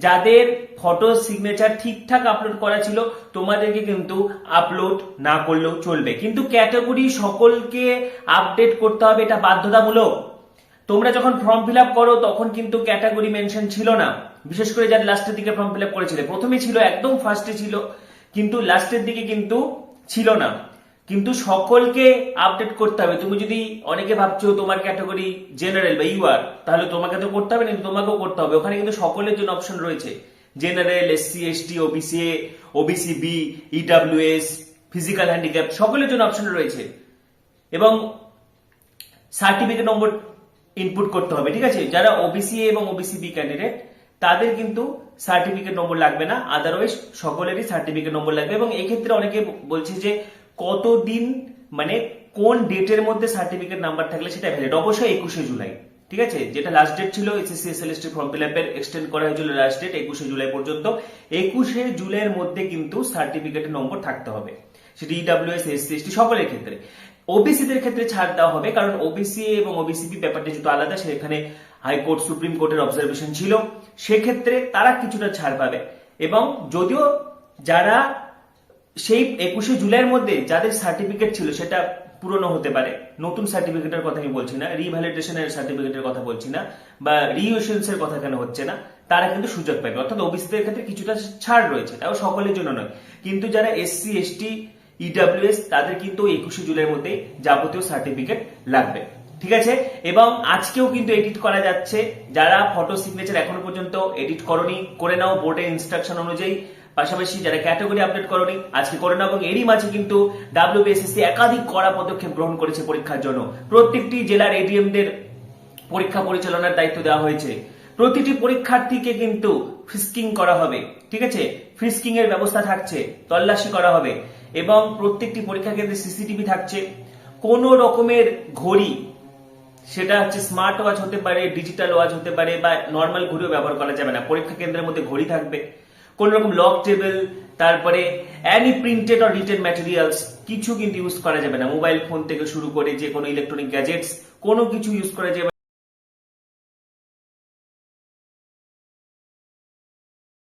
যাদের photo signature ঠিকঠাক upload করা ছিল তোমাদেরকে কিন্তু আপলোড না করলেও চলবে, কিন্তু ক্যাটাগরি সকলকে আপডেট করতে হবে, এটা বাধ্যতামূলক। তোমরা যখন ফর্ম ফিল আপ করো তখন কিন্তু ক্যাটাগরি মেনশন ছিল না, বিশেষ করে যারা লাস্টের দিকে ফর্ম ফিল আপ করেছিলে। প্রথমে ছিল, একদম ফার্স্টে ছিল, কিন্তু লাস্টের দিকে কিন্তু ছিল না। কিন্তু সকলকে আপডেট করতে হবে। তুমি যদি অনেকে ভাবছো তোমার ক্যাটাগরি জেনারেল বা ইউআর, তাহলে তোমাকে তো করতে হবে, কিন্তু তোমাকেও করতে হবে। ওখানে কিন্তু সকলের জন্য অপশন রয়েছে, general, SC, ST, OBC A, OBC B, EWS, physical handicap, সকলের জন্য অপশন রয়েছে। এবং সার্টিফিকেট নম্বর ইনপুট করতে হবে, ঠিক আছে। যারা ওবিসি এবং ওবিসি বি ক্যান্ডিডেট তাদের কিন্তু সার্টিফিকেট নম্বর লাগবে না, আদারওয়াইজ সকলেরই সার্টিফিকেট নম্বর লাগবে। এবং এই ক্ষেত্রে অনেকে বলছে যে কতদিন, মানে কোন ডেটের মধ্যে সার্টিফিকেট নাম্বার থাকলে সেটা ভ্যালিড। অবশ্যই 21শে জুলাই, ঠিক আছে, যেটা লাস্ট ডেট ছিল এসএসসি এসএলএসটি ফর্ম ফিল আপের, এক্সটেন্ড করা হয়েছিল লাস্ট ডেট 21শে জুলাই পর্যন্ত। 21শে জুলাইয়ের মধ্যে কিন্তু সার্টিফিকেটের নম্বর থাকতে হবে, সেটা ইডাব্লিউএস, এসসি, এসটি সকলের ক্ষেত্রে। ওবিসিদের ক্ষেত্রে ছাড় দেওয়া হবে, কারণ ওবিসি এবং ওবিসিবি ব্যাপারটা যেহেতু আলাদা, সেখানে হাইকোর্ট, সুপ্রিম কোর্টের অবজারভেশন ছিল, সেক্ষেত্রে তারা কিছুটা ছাড় পাবে। এবং যদিও যারা সেই 21শে জুলাইয়ের মধ্যে যাদের সার্টিফিকেট ছিল সেটা পুরনো হতে পারে, নতুন সার্টিফিকেটের কথা আমি বলছি না, রিভ্যালিডেশনের সার্টিফিকেটের কথা বলছি না, বা রিইস্যুয়েন্স এর কথা কেন হচ্ছে না, তারা কিন্তু সুযোগ পাবে। অর্থাৎ ওবিসিদের ক্ষেত্রে কিছুটা ছাড় রয়েছে, তাও সকলের জন্য নয়। কিন্তু যারা এসসি, এসটি, ইডাব্লিউএস তাদের কিন্তু 21শে জুলাইয়ের মধ্যে যাবতীয় সার্টিফিকেট লাগবে, ঠিক আছে। এবং আজকেও কিন্তু এডিট করা যাচ্ছে, যারা ফটো সিগনেচার এখনো পর্যন্ত এডিট করনি করে নাও বোর্ডের ইনস্ট্রাকশন অনুযায়ী। পাশাপাশি যারা ক্যাটাগরি আপডেট করনি আজকে করে নাও। এবং এরই মাঝে কিন্তু ডাব্লিউবিএসএসসি একাধিক কড়া পদক্ষেপ গ্রহণ করেছে পরীক্ষার জন্য। প্রত্যেকটি জেলার এডিএমদের পরীক্ষা পরিচালনার দায়িত্ব দেওয়া হয়েছে। প্রতিটি পরীক্ষার্থীকে কিন্তু ফ্রিস্কিং করা হবে, ঠিক আছে, ফ্রিস্কিং এর ব্যবস্থা থাকছে, তল্লাশি করা হবে। এবং প্রত্যেকটি পরীক্ষা কেন্দ্রে সিসিটিভি থাকছে। কোন রকমের ঘড়ি, সেটা হচ্ছে স্মার্ট ওয়াচ হতে পারে, ডিজিটাল ওয়াচ হতে পারে, বা নর্মাল ঘড়িও ব্যবহার করা যাবে না। পরীক্ষা কেন্দ্রের মধ্যে ঘড়ি থাকবে। কোন রকম লক টেবিল, তারপরে any printed or written materials কিছু কিন্তু ইউজ করা যাবে না। মোবাইল ফোন থেকে শুরু করে যে কোনো ইলেকট্রনিক গ্যাজেটস কোনো কিছু ইউজ করা যাবে